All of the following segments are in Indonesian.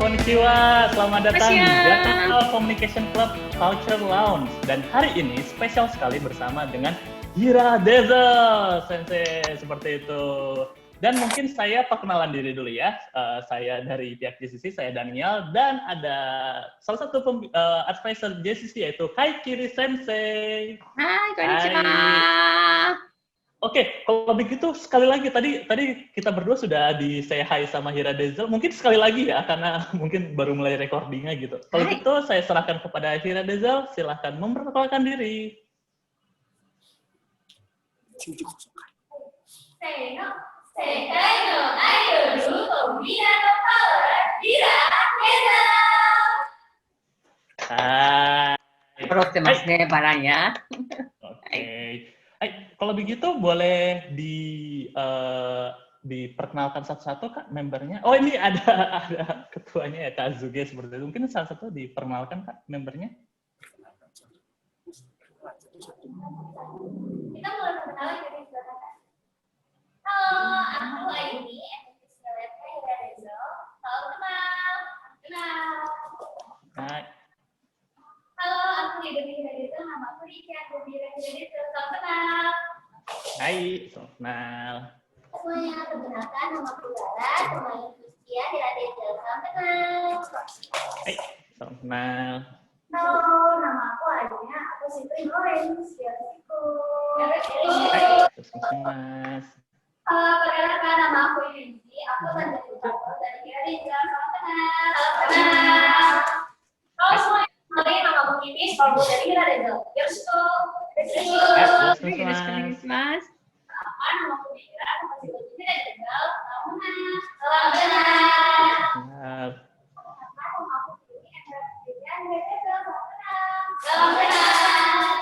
Konnichiwa, selamat datang di Konnichiwa. Jakarta Communication Club Culture Lounge. Dan hari ini spesial sekali bersama dengan Hira Dezel Sensei, seperti itu. Dan mungkin saya perkenalan diri dulu ya. Saya dari pihak JCC, saya Daniel, dan ada salah satu advisor JCC yaitu Kaikiri Sensei. Hai, konnichiwa. Oke, kalau begitu sekali lagi tadi kita berdua sudah di say hi sama Hira Dezel. Mungkin sekali lagi ya, karena mungkin baru mulai recordingnya gitu. Kalau Hai. gitu saya serahkan kepada Hira Dezel. Silahkan memperkenalkan diri. 緊急補足会せーの、世界のアイドルとみんなのパワー、リラ・ヘザー。 Hai. 揃ってますね、バランや。 Oke. Hai, kalau begitu boleh diperkenalkan satu-satu Kak membernya. Oh, ini ada ketuanya ya Kak Azuge seperti itu. Mungkin salah satu diperkenalkan Kak membernya. Kita mulai perkenalan dari silakan. Halo, aku Aini, aktivis Nilai Hira Dezel. Salam kenal. Hai. Halo, aku Hira Dezel. Nama aku Rika, Hira Dezel. Salam kenal. Hai, selamat kenal. Semuanya perkenalkan, nama aku Lara, teman Kristia Hira Dezel. Salam kenal. Hai, selamat kenal. Halo, nama aku Adina. Aku Sipri Lawrence. Yosiku. Hai, terus Mas. Perkenalkan, nama aku Yunji. Aku Sandra Ucapo dari Hira Dezel. Salam kenal. Salam kenal. Halo semuanya, kenalin nama aku Kimis. Kalau dari Hira Dezel. Yosiku. Terus よろしくお願いします。 Nama aku Mira. Aku masih di Hira Dezel. Salam kenal. Salam kenal. Kenal. Nama aku Kini. Hira Dezel. Salam kenal.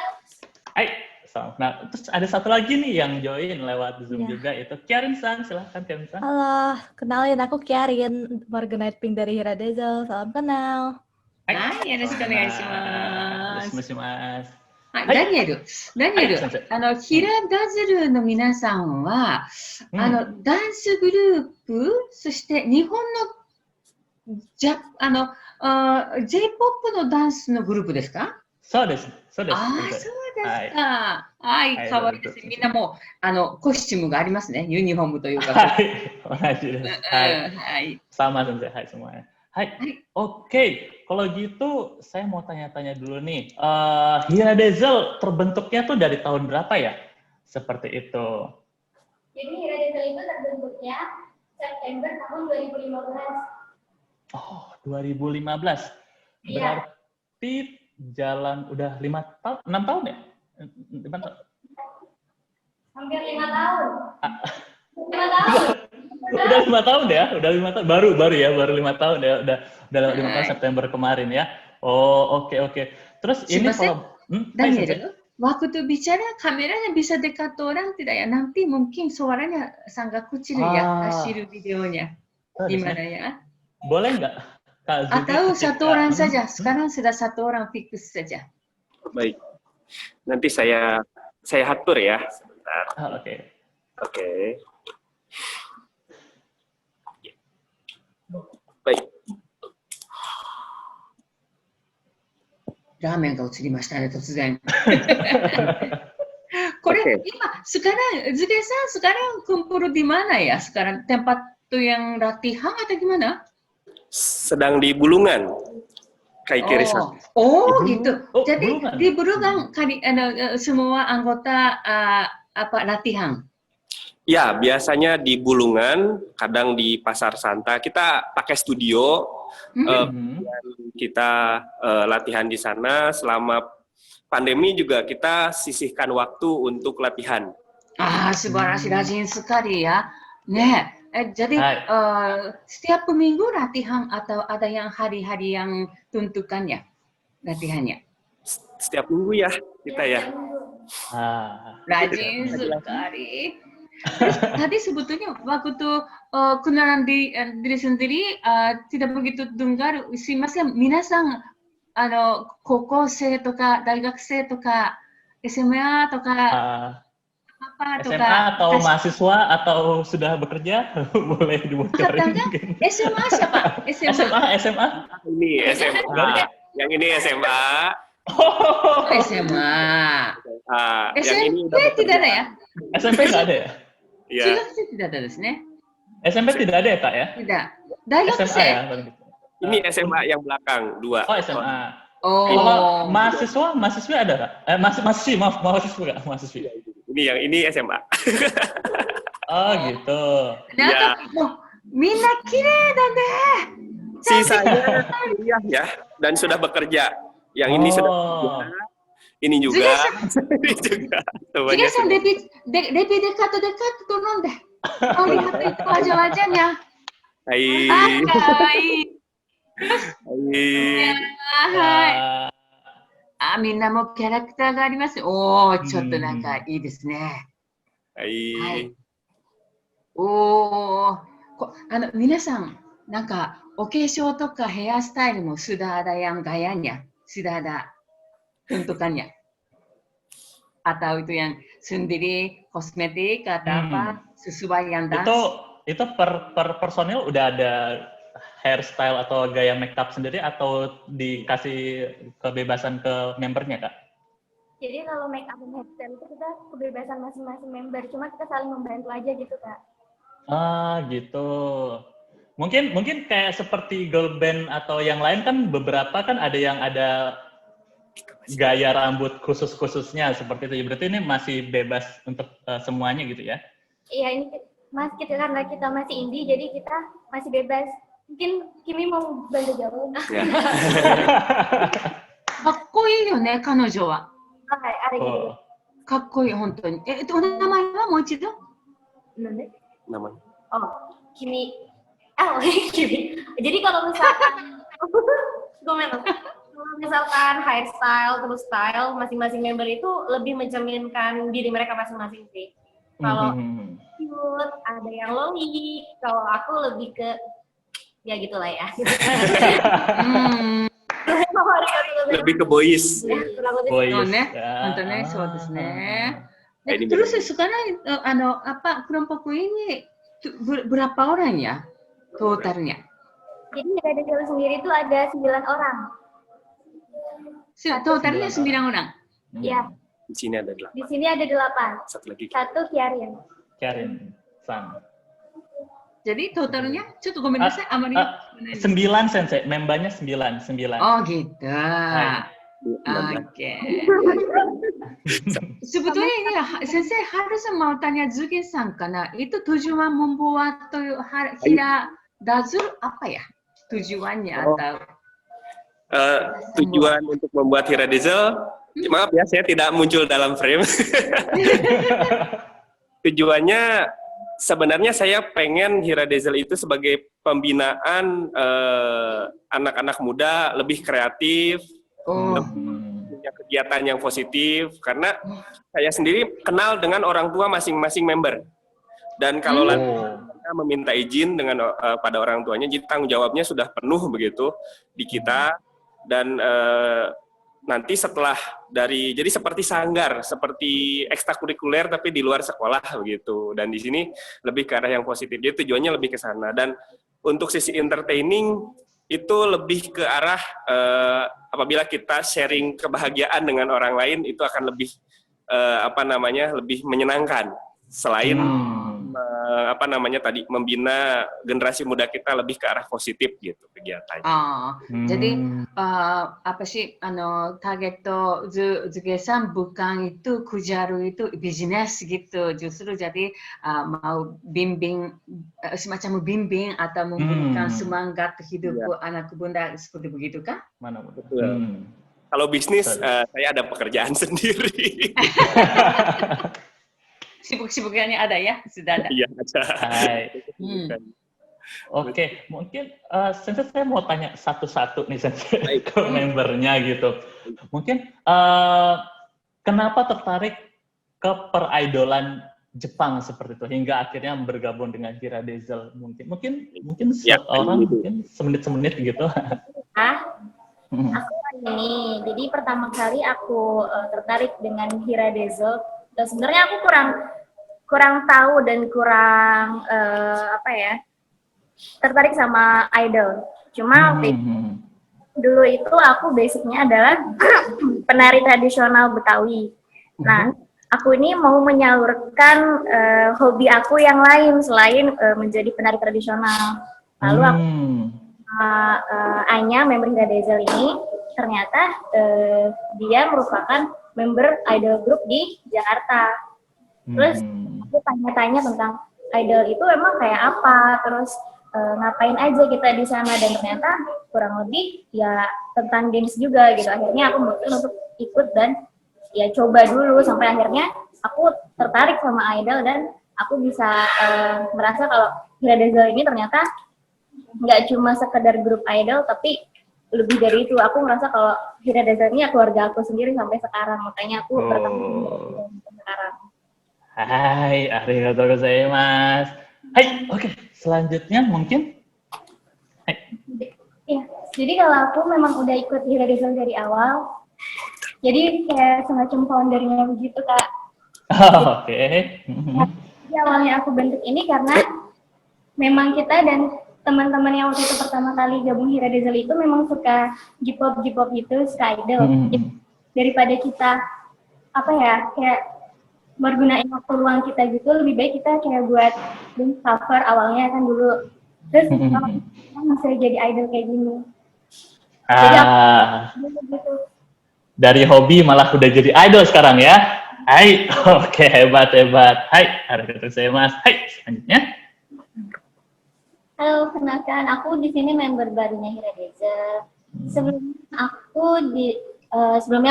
Hai, selamat kenal. Terus ada satu lagi nih yang join lewat Zoom Iya. juga, itu Kiarin-san. Silahkan Kiarin-san. Halo, kenalin aku Kiarin, warga Nightpink dari Hira Dezel. Salam kenal. はい、よろしくお願いします。 Mas. はい、はいダニエル、はい先生ヒラダズルの皆さんは、ダンスグループ、そして日本のJ-POP のダンスのグループですか？そうです。そうです。ああ、そうですか。はい、はいかわいいです。みんなもう、コスチュームがありますね。ユニフォームというか。はい、同じです。はい。はい。 Sama Sensei, hai semuanya. Hai. Oke, kalau gitu saya mau tanya-tanya dulu nih. Hira Dezel terbentuknya tuh dari tahun berapa ya? Seperti itu. Jadi Hira Dezel itu terbentuknya September tahun 2015. Oh, 2015. Iya. Berarti jalan udah 6 tahun ya? 5 tahun. Hampir 5 tahun. 5 tahun. Udah 5 tahun ya? Udah 5 tahun. Baru ya, baru 5 tahun ya. Udah 5 tahun September kemarin ya. Oh, oke. Terus ini kalau Daniel, waktu bicara kameranya bisa dekat orang tidak ya? Nanti mungkin suaranya sangat kecil ya, hasil videonya. Gimana ya? Boleh nggak? Atau satu orang saja. Sekarang sudah satu orang fix saja. Baik. Nanti saya atur ya. Sebentar. Oke. Oke. Baik. ラーメンが映りましたね、突然。これ、 Oke. sekarang, Zuge san, sekarang kumpul di mana ya? Sekarang tempat tuh yang latihan atau gimana? Sedang di Bulungan. Kaikiri-san. Oh, Di gitu. Bulungan. Oh, Jadi Bulungan. di Bulungan semua anggota latihan. Ya, biasanya di Bulungan, kadang di Pasar Santa. Kita pakai studio, kita latihan di sana. Selama pandemi juga kita sisihkan waktu untuk latihan. Subarashi rajin sekali ya. Nih, jadi setiap minggu latihan atau ada yang hari-hari yang tentukannya latihannya? Setiap minggu ya, kita ya. Rajin sekali. Tadi sebetulnya waktu kenalan diri sendiri tidak begitu dengar. Sumimasen, minasan kokousei toka, daigakusei toka, SMA toka apa tuh SMA Kak? atau mahasiswa atau sudah bekerja? Boleh dibocorin Angkatannya mungkin. SMA siapa? SMA? Ini SMA. Yang ini SMA. Oh, SMA. Yang ini SMP udah bekerja. tidak ada ya? SMP nggak ada ya? Iya. 中学生tidak adaですね。 SMP tidak ada ya Kak ya? Tidak. 大学 SMA 生 ya? Ini SMA yang belakang, 2. Oh SMA. Oh. Kalau mahasiswa ada Kak? Mahasiswi, maaf, mahasiswa Kak? Mahasiswi. Ini SMA. Oh gitu. なんかもうみんな綺麗だね。 Sisanya kuliah ya, dan sudah bekerja. Yang ini sudah bekerja. Ini juga. Ini juga. ジ Semuanya ゲさん sudah. レピデカットと飲んで。Oh lihat itu wajah-wajahnya. Hai. Hai. Hai. はい。あ、みんなもキャラクターがあります。おお、ちょっとなんかいいですね。 Hai. おお、皆さん、なんかお化粧とかヘアスタイルもsudah ada yang gayanya, sudah ada bentukannya. Atau itu yang sendiri kosmetik atau apa sesuai yang das. Itu per personil udah ada hairstyle atau gaya makeup sendiri atau dikasih kebebasan ke membernya Kak? Jadi kalau make up dan hairstyle itu kita kebebasan masing-masing member, cuma kita saling membantu aja gitu Kak. Ah gitu. Mungkin kayak seperti girl band atau yang lain kan beberapa kan ada yang ada gaya rambut khususnya seperti itu. Berarti ini masih bebas untuk semuanya gitu ya? Iya ini karena kita masih indie jadi kita masih bebas. Mungkin Kimi mau bantu jawab. かっこいいよね、彼女は。はい、あれgitu. Oh. かっこいい、本当に。お名前はもう一度 Nande? Namanya. Oh, Kimi. Kimi. Jadi kalau misalkan kalau misalkan hairstyle terus style masing-masing member itu lebih mencerminkan diri mereka masing-masing sih. Kalau cute, ada yang loli, kalau aku lebih ke ya gitulah ya. Lebih ke boys. Boys. そうね、 Ya. 本当ね、そうですね。 Ini Terus sekarang kelompok ini berapa orang ya totalnya? Jadi ada jalan sendiri itu ada 9 orang. Totalnya 9 orang. Ya, Di sini ada 8. di sini ada 8. Satu lagi. Satu Kiarin. Karin San. Jadi totalnya, ちょっとごめんなさい、あまり。 9 Sensei, membernya 9. Oh gitu. Hai. Oke. Sebetulnya ini Sensei harus mau tanya Zuki-san karena itu tujuan membuat Hira Dazzle apa ya? Tujuannya atau Tujuan untuk membuat Hira Dazzle, maaf ya saya tidak muncul dalam frame. Tujuannya sebenarnya saya pengen Hira Dazzle itu sebagai pembinaan anak-anak muda lebih kreatif, punya kegiatan yang positif, karena saya sendiri kenal dengan orang tua masing-masing member. Dan kalau kita meminta izin dengan pada orang tuanya, jadi tanggung jawabnya sudah penuh begitu di kita. Dan nanti setelah jadi seperti sanggar, seperti ekstrakurikuler tapi di luar sekolah begitu. Dan di sini lebih ke arah yang positif. Jadi tujuannya lebih ke sana. Dan untuk sisi entertaining itu lebih ke arah apabila kita sharing kebahagiaan dengan orang lain itu akan lebih lebih menyenangkan. Selain membina generasi muda kita lebih ke arah positif gitu kegiatannya. Jadi apa sih target Zuge-san bukan itu kejar itu bisnis gitu, justru jadi mau semacam membimbing atau memberikan semangat hidup anak bunda seperti begitu kan? Mana betul. Kalau bisnis saya ada pekerjaan sendiri. Sibuk-sibuknya ada ya, sudah ada. Iya, ada. Oke, mungkin Sensei saya mau tanya satu-satu nih Sensei ke membernya gitu. Mungkin kenapa tertarik ke peridolan Jepang seperti itu hingga akhirnya bergabung dengan Hira Dazzle? Mungkin seorang mungkin semenit gitu. Aku ini, jadi pertama kali aku tertarik dengan Hira Dazzle. Dan sebenarnya aku kurang tahu dan kurang tertarik sama idol. Cuma dulu itu aku basicnya adalah penari tradisional Betawi. Nah, aku ini mau menyalurkan hobi aku yang lain selain menjadi penari tradisional. Lalu aku Anya, member Hira Dezel ini, ternyata dia merupakan member idol group di Jakarta. Terus aku tanya-tanya tentang idol itu emang kayak apa, terus ngapain aja kita di sana, dan ternyata kurang lebih ya tentang dance juga gitu. Akhirnya aku memutuskan untuk ikut dan ya coba dulu sampai akhirnya aku tertarik sama idol dan aku bisa merasa kalau Hira Dezel ini ternyata nggak cuma sekedar grup idol, tapi lebih dari itu. Aku merasa kalau Hira Dezel ini keluarga aku sendiri sampai sekarang, makanya aku bertanggung jawab sampai sekarang. Hai, arigatou gozaimasu. Hai, oke. Selanjutnya mungkin. Hai. Ya, jadi kalau aku memang udah ikut Hira Dezel dari awal, jadi kayak semacam foundernya begitu, Kak. Oke. Jadi awalnya aku bentuk ini karena memang kita dan teman-teman yang waktu itu pertama kali gabung Hira Dezel itu memang suka J-pop gitu, suka idol. Jadi, daripada kita kayak bergunain waktu luang kita gitu, lebih baik kita kayak buat cover awalnya kan dulu. Terus kita masih jadi idol kayak gini. Jadi gitu. Dari hobi malah udah jadi idol sekarang ya. Hai, oke, hebat. Hai, arigatou gozaimasu. Hai, selanjutnya. Halo, kenalkan, aku di sini member barunya Hira Dezel. Sebelumnya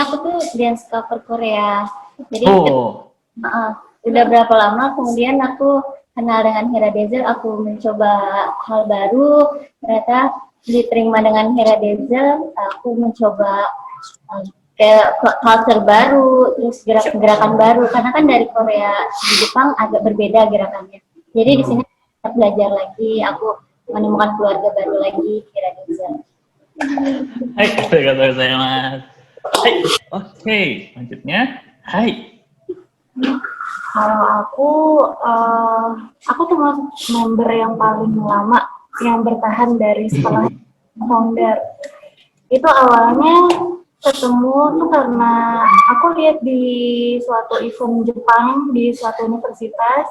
aku tuh dance cover Korea. Jadi udah berapa lama kemudian aku kenal dengan Hira Dezel, aku mencoba hal baru, ternyata diterima dengan Hira Dezel, aku mencoba kayak culture baru, terus gerakan baru, karena kan dari Korea di Jepang agak berbeda gerakannya. Jadi di sini belajar lagi, aku menemukan keluarga baru lagi, Hira Dezel. Hai, arigatou gozaimasu. Hai, oke, selanjutnya. Hai. Kalau aku termasuk member yang paling lama yang bertahan dari setelah founder. Itu awalnya ketemu tuh karena aku lihat di suatu event Jepang di suatu universitas.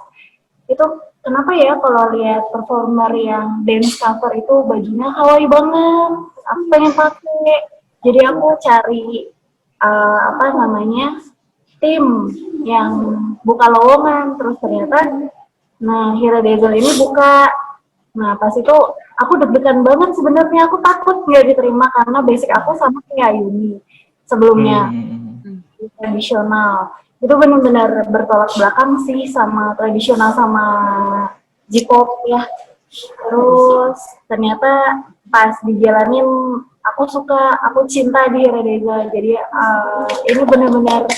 Itu kenapa ya kalau lihat performer yang dance cover itu bajunya kawaii banget. Aku pengen pakai. Jadi aku cari tim yang buka lowongan, terus ternyata Hira Dezel ini buka. Nah pas itu aku deg-degan banget sebenarnya, aku takut nggak diterima karena basic aku sama kayak Yuni sebelumnya tradisional. Itu benar-benar bertolak belakang sih sama tradisional sama J-pop ya. Terus ternyata pas dijalanin aku suka, aku cinta di Hira Dezel. Jadi ini benar-benar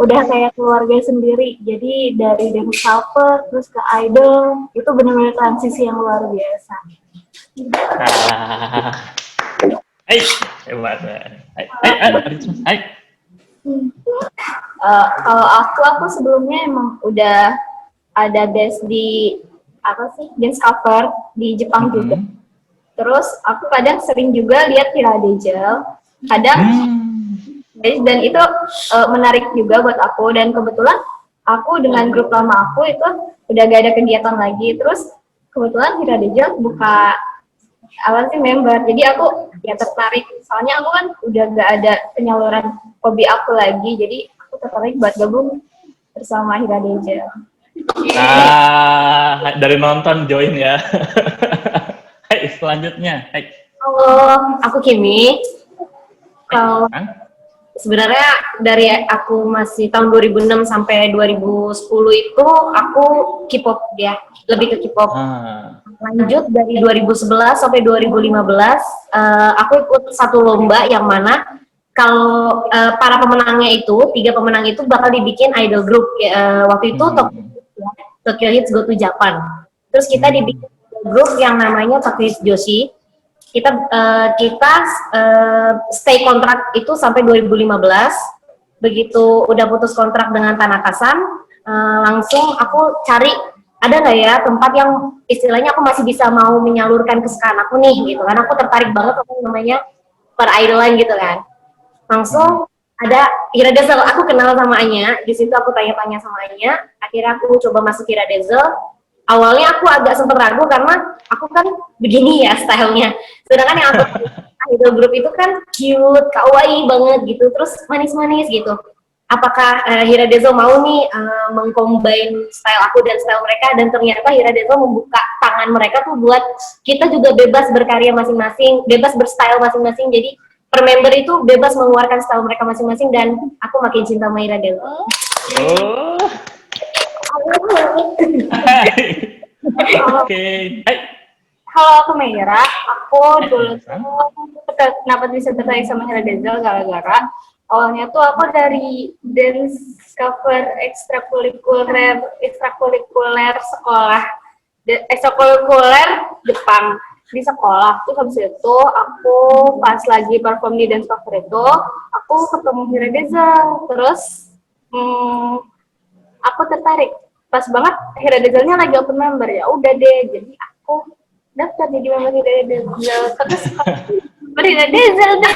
udah kayak keluarga sendiri. Jadi dari dance cover terus ke idol, itu benar-benar transisi yang luar biasa. Hai, hebat. Hai. Kalau aku sebelumnya emang udah ada base di dance cover di Jepang juga. Terus aku kadang sering juga lihat Hira Dezel, kadang dan itu menarik juga buat aku, dan kebetulan aku dengan grup lama aku itu udah gak ada kegiatan lagi, terus kebetulan Hira Dezel buka member, jadi aku ya tertarik, soalnya aku kan udah gak ada penyaluran hobi aku lagi, jadi aku tertarik buat gabung bersama Hira Dezel. Dari nonton join ya. Hai, selanjutnya. Hai. Halo, aku Kimi. Kalau sebenarnya dari aku masih tahun 2006 sampai 2010 itu aku K-pop ya, lebih ke K-pop. Lanjut dari 2011 sampai 2015, aku ikut satu lomba yang mana kalau para pemenangnya itu, 3 pemenang itu bakal dibikin idol group. Waktu itu Tokyo Hits Go to Japan. Terus kita dibikin grup yang namanya Tokyo Hits Joshi. Kita stay kontrak itu sampai 2015. Begitu udah putus kontrak dengan Tanaka-san, langsung aku cari ada nggak ya tempat yang istilahnya aku masih bisa mau menyalurkan kesukaan aku nih gitu kan, aku tertarik banget sama namanya peridolan gitu kan. Langsung ada Hira Dazzle, aku kenal sama Anya, di situ aku tanya-tanya sama Anya, akhirnya aku coba masuk Hira Dazzle. Awalnya aku agak sempat ragu karena aku kan begini ya stylenya, sedangkan yang aku idol group itu kan cute, kawaii banget gitu, terus manis-manis gitu. Apakah Hira Dazzle mau nih mengcombine style aku dan style mereka, dan ternyata Hira Dazzle membuka tangan mereka tuh buat kita juga bebas berkarya masing-masing, bebas berstyle masing-masing, jadi per member itu bebas mengeluarkan style mereka masing-masing, dan aku makin cinta sama Hira Dazzle. Oh. Oke. Halo, aku Meira. Aku dulu tuh kenapa bisa tertarik sama Hira Dazzle gara-gara awalnya tuh aku dari dance cover ekstrakurikuler sekolah, ekstrakurikuler Jepang di sekolah. Terus habis itu aku pas lagi perform di dance cover itu, aku ketemu Hira Dazzle. Terus aku tertarik. Pas banget Hira Dazzle-nya lagi open member, ya udah deh. Jadi aku daftar jadi member Hira Dazzle. Terus member Hira Dazzle deh.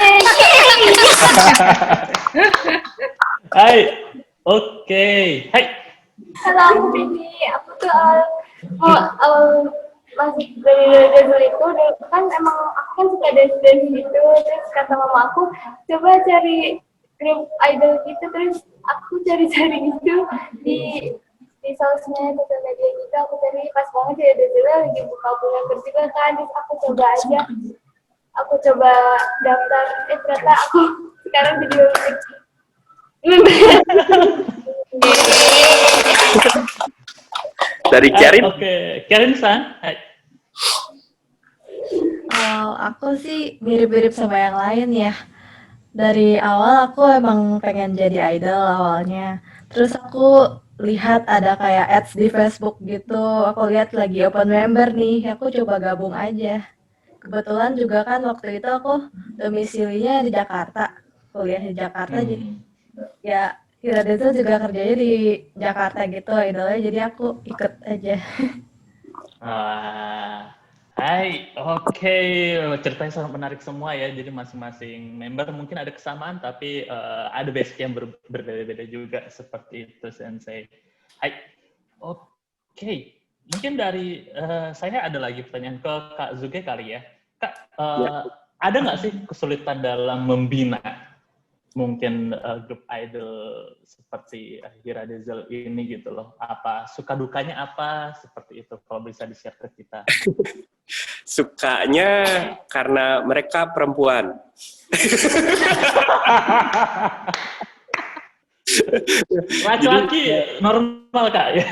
Hai. Oke. Hai. Halo, aku Bibi. Aku tuh masuk dari Hira Dazzle itu kan emang aku kan suka dance gitu. Terus kata mama aku, coba cari grup idol gitu. Terus aku cari-cari gitu di sosmed, sosial media gitu. Aku cari, pas banget ya Dazzle lagi buka member juga kan. Terus aku coba aja, aku coba daftar. Ternyata aku sekarang jadi Dari Karin. Oke, Karin-san. Hai. Aku sih mirip-mirip sama yang lain ya. Dari awal aku emang pengen jadi idol awalnya. Terus aku lihat ada kayak ads di Facebook gitu. Aku lihat lagi open member nih. Aku coba gabung aja. Kebetulan juga kan waktu itu aku domisilinya di Jakarta. Kuliah di Jakarta, jadi ya Hira Dazzle juga kerjanya di Jakarta gitu idolnya. Jadi aku ikut aja. Hai, oke. Ceritanya sangat menarik semua ya. Jadi masing-masing member mungkin ada kesamaan, tapi ada basic yang berbeda-beda juga seperti itu, Sensei. Hai, oke. Mungkin dari saya ada lagi pertanyaan ke Kak Zuge kali ya. Kak, ada nggak sih kesulitan dalam membina mungkin grup idol seperti Hira Dazzle ini gitu loh? Apa suka dukanya apa seperti itu? Kalau bisa di-share ke kita. Sukanya karena mereka perempuan. Laki-laki normal Kak ya.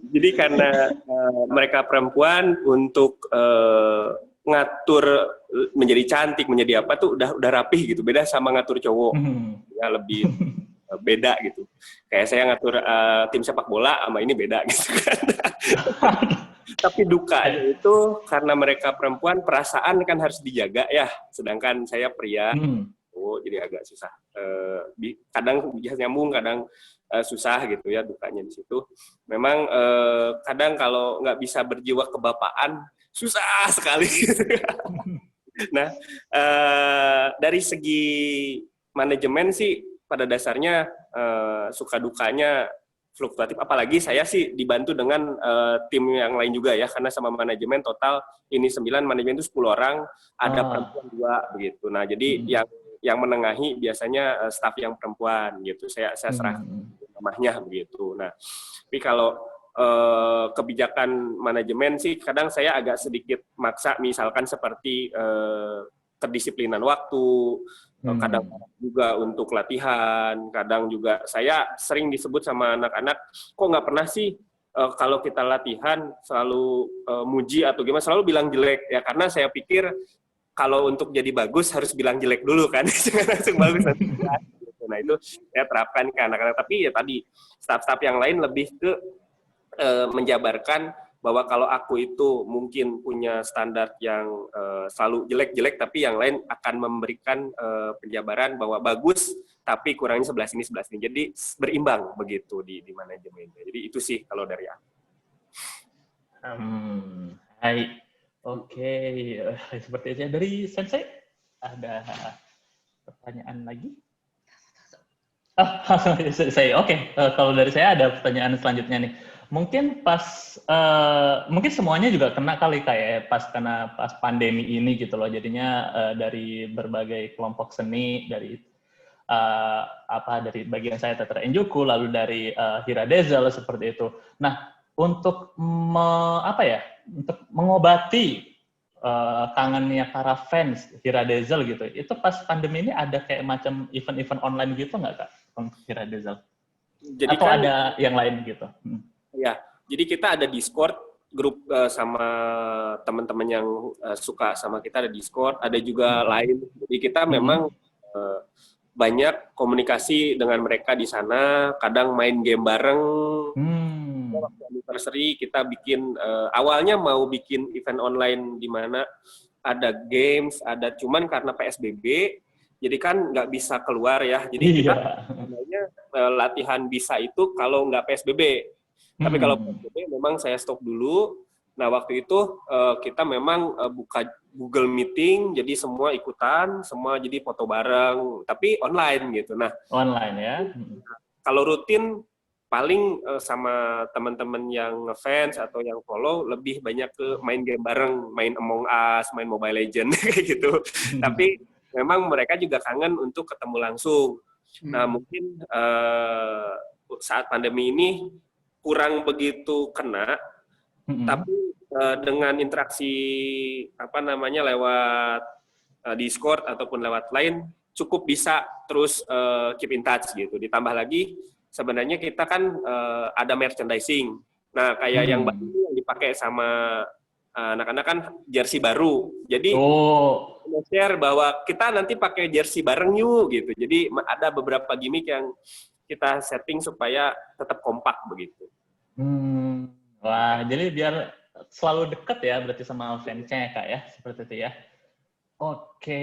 Jadi karena mereka perempuan, untuk ngatur menjadi cantik, menjadi apa tuh udah rapih gitu. Beda sama ngatur cowok. Ya lebih beda gitu. Kayak saya ngatur tim sepak bola sama ini beda gitu kan. Tapi dukanya itu karena mereka perempuan, perasaan kan harus dijaga ya. Sedangkan saya pria. Jadi agak susah. Kadang bisa nyambung, kadang susah gitu ya dukanya di situ. Memang kadang kalau nggak bisa berjiwa kebapaan, susah sekali. Nah, dari segi manajemen sih pada dasarnya suka dukanya fluktuatif. Apalagi saya sih dibantu dengan tim yang lain juga ya, karena sama manajemen total ini 9, manajemen itu 10 orang, ada perempuan 2 begitu. Nah, jadi yang menengahi biasanya staf yang perempuan gitu. Saya serah namanya begitu. Nah, tapi kalau kebijakan manajemen sih kadang saya agak sedikit maksa, misalkan seperti kedisiplinan waktu, kadang juga untuk latihan, kadang juga saya sering disebut sama anak-anak, kok nggak pernah sih kalau kita latihan selalu muji atau gimana, selalu bilang jelek ya, karena saya pikir kalau untuk jadi bagus harus bilang jelek dulu kan, jangan langsung bagus. Nah itu saya terapkan ke anak-anak, tapi ya tadi staf-staf yang lain lebih ke menjabarkan bahwa kalau aku itu mungkin punya standar yang selalu jelek-jelek, tapi yang lain akan memberikan penjabaran bahwa bagus tapi kurangnya 11 ini 11 ini. Jadi berimbang begitu di manajemennya. Jadi itu sih kalau dari aku. Hai. Oke, seperti itu ya. Dari Sensei ada pertanyaan lagi? Oke. Kalau dari saya ada pertanyaan selanjutnya nih. Mungkin mungkin semuanya juga kena kali kayak pas pandemi ini gitu loh. Jadinya dari berbagai kelompok seni dari dari bagian saya Teater Enjuku, lalu dari Hira Dezel seperti itu. Nah, untuk untuk mengobati kangennya para fans Hira Dezel gitu, itu pas pandemi ini ada kayak macam event-event online gitu nggak Kak untuk Hira Dezel? Jadi atau ada yang lain gitu? Ya, jadi kita ada Discord grup sama teman-teman yang suka sama kita, ada Discord, ada juga lain. Jadi kita memang banyak komunikasi dengan mereka di sana, kadang main game bareng. Waktu anniversary kita bikin, awalnya mau bikin event online di mana ada games, ada cuman karena PSBB, jadi kan nggak bisa keluar ya. Jadi kita sebenarnya latihan bisa itu kalau nggak PSBB. Tapi kalau PSBB memang saya stop dulu. Nah, waktu itu kita memang buka Google Meeting, jadi semua ikutan, semua jadi foto bareng, tapi online gitu. Nah, online ya. Kalau rutin paling sama teman-teman yang ngefans atau yang follow lebih banyak ke main game bareng, main Among Us, main Mobile Legends kayak gitu. Tapi memang mereka juga kangen untuk ketemu langsung. Nah, mungkin saat pandemi ini kurang begitu kena. Tapi dengan interaksi lewat Discord ataupun lewat lain cukup bisa terus keep in touch gitu. Ditambah lagi sebenarnya kita kan ada merchandising. Nah, kayak yang baru yang dipakai sama anak-anak kan jersey baru. Jadi share bahwa kita nanti pakai jersey bareng yuk gitu. Jadi ada beberapa gimmick yang kita setting supaya tetap kompak begitu. Wah, jadi biar selalu dekat ya berarti sama fansnya ya Kak ya, seperti itu ya. Oke.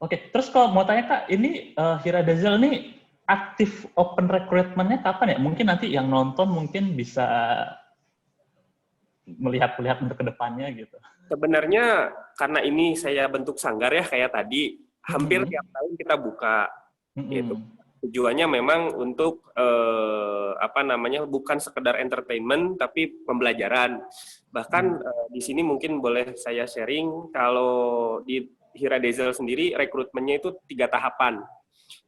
Terus kalau mau tanya Kak, ini Hira Dezel nih aktif open recruitment-nya kapan ya? Mungkin nanti yang nonton mungkin bisa melihat untuk kedepannya gitu. Sebenarnya karena ini saya bentuk sanggar ya kayak tadi, hampir tiap tahun kita buka. Gitu. Tujuannya memang untuk bukan sekedar entertainment tapi pembelajaran. Bahkan di sini mungkin boleh saya sharing kalau di Hira Dezel sendiri rekrutmennya itu 3 tahapan.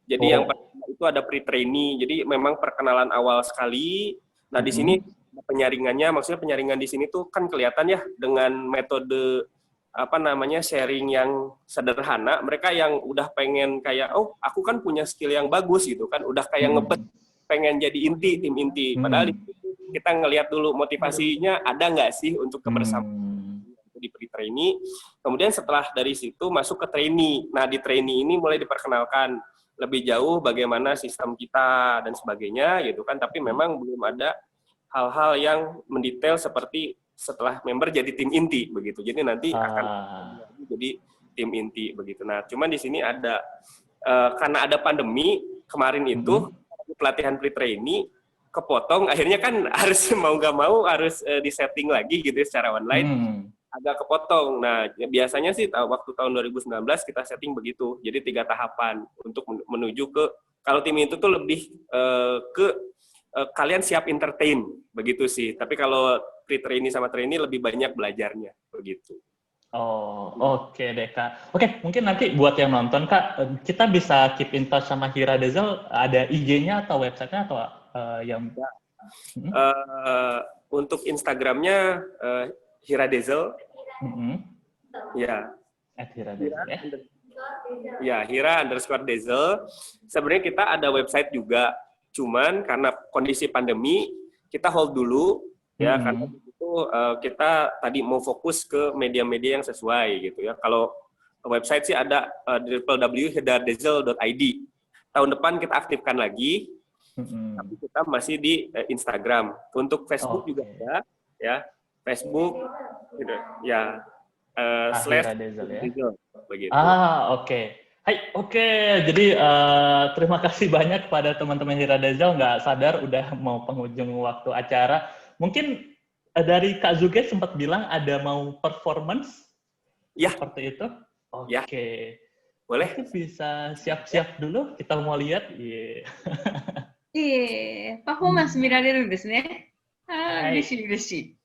Jadi yang pertama itu ada pre-trainee. Jadi memang perkenalan awal sekali. Nah, di sini penyaringannya, maksudnya penyaringan di sini tuh kan kelihatan ya dengan metode sharing yang sederhana. Mereka yang udah pengen kayak, oh aku kan punya skill yang bagus gitu kan, udah kayak ngebet pengen jadi tim inti. Padahal kita ngelihat dulu motivasinya ada nggak sih untuk kebersamaan di pre-trainee. Kemudian setelah dari situ masuk ke trainee. Nah, di trainee ini mulai diperkenalkan lebih jauh bagaimana sistem kita dan sebagainya gitu kan, tapi memang belum ada hal-hal yang mendetail seperti setelah member jadi tim inti begitu. Jadi nanti akan jadi tim inti begitu. Nah, cuman di sini ada karena ada pandemi kemarin itu pelatihan pre-trainee kepotong, akhirnya kan harus mau nggak mau harus disetting lagi gitu secara online. Agak kepotong. Nah, biasanya sih waktu tahun 2019 kita setting begitu. Jadi 3 tahapan untuk menuju ke, kalau tim itu tuh lebih ke kalian siap entertain begitu sih. Tapi kalau pre-trainee sama trainee lebih banyak belajarnya begitu. Oke deh Kak. Oke, mungkin nanti buat yang nonton Kak, kita bisa keep in touch sama Hira Dezel, ada IG-nya atau website-nya atau yang untuk Instagram-nya Hira Dezel. Ya. Hira Dezel ya. Ya, Hira_Dezel. Sebenarnya kita ada website juga. Cuman karena kondisi pandemi, kita hold dulu. Ya, karena itu kita tadi mau fokus ke media-media yang sesuai gitu ya. Kalau website sih ada www.hidardezel.id. Tahun depan kita aktifkan lagi. Tapi kita masih di Instagram. Untuk Facebook juga ada ya. Facebook gitu ya. /Dezel begitu. Oke. Hai, oke. Jadi terima kasih banyak kepada teman-teman Hira Dezel, nggak sadar udah mau penghujung waktu acara. Mungkin dari Kak Zuge sempat bilang ada mau performance, Ya, seperti itu. Ya. Oke. boleh. Mungkin bisa siap-siap dulu, kita mau lihat.パフォーマンス見られるんですね。はい嬉しい嬉しい。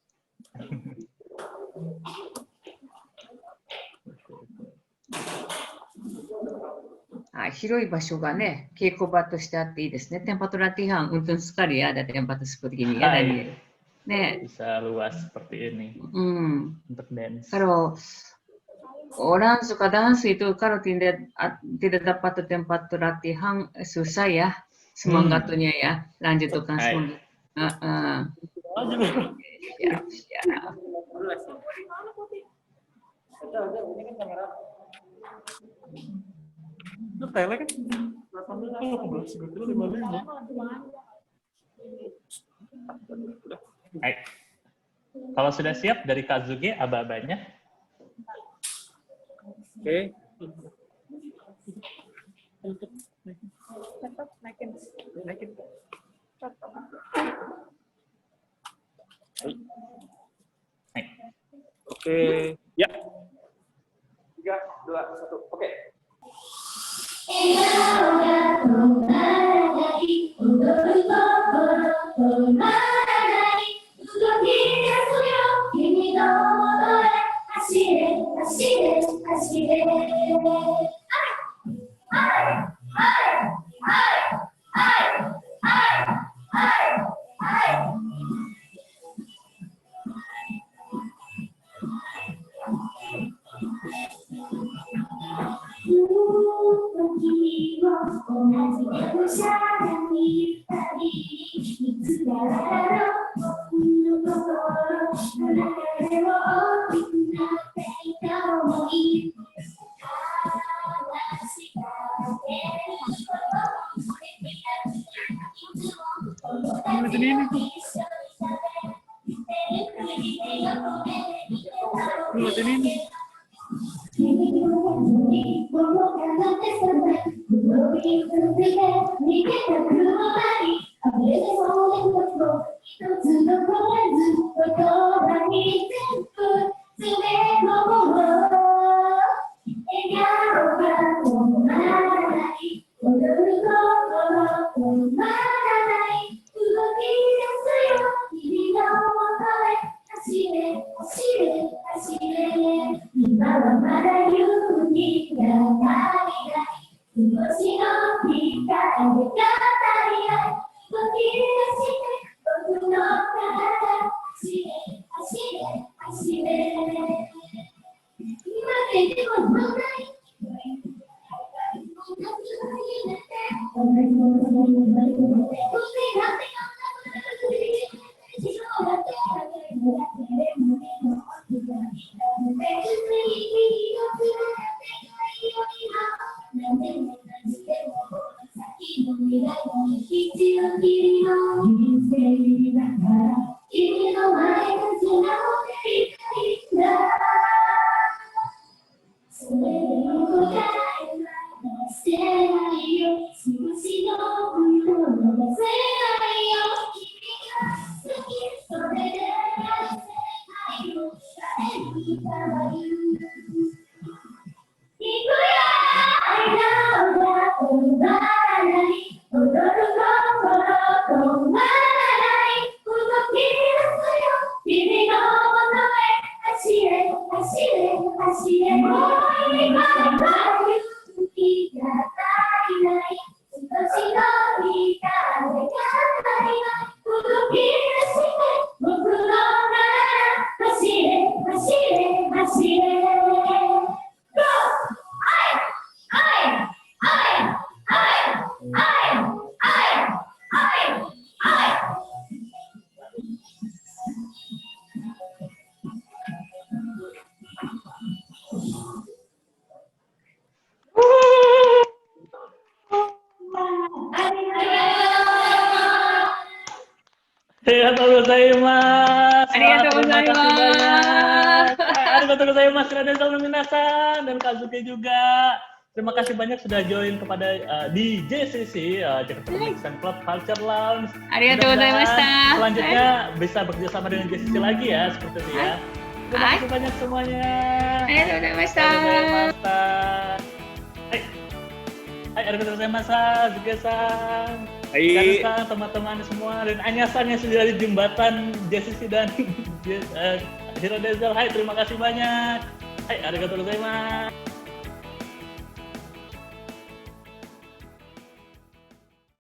広い場所がね、稽古場としてあっていいですね。tempat latihan untuk sekali ya ada tempat seperti ini ya Daniel. Nih, Bisa luas seperti ini untuk dance. Kalau orang suka dance itu kalau tidak dapat tempat latihan susah ya semangatnya ya. Lanjutkan semangat. Siap, siap. Baik. Kalau sudah siap dari Kak Zuge, aba-abanya. Oke. Oke, ya. 3, 2, 1, oke. Arigatou gozaimasu, Hira Dezel no minasan, dan Kak Zuge juga. Terima kasih banyak sudah join kepada di JCC, Jakarta Comic Club Culture Lounge. Arigatou gozaimashita. Selanjutnya bisa bekerjasama dengan JCC lagi ya, seperti itu ya. Terima kasih banyak semuanya. Arigatou gozaimashita. Hai, arigatou gozaimashita, Zuge-san. Hai. Karen-san, teman-teman semua, dan Anya-san yang sudah di jembatan JCC dan Hiro Dezel. Hai, terima kasih banyak. Hai, arigatou gozaimasu.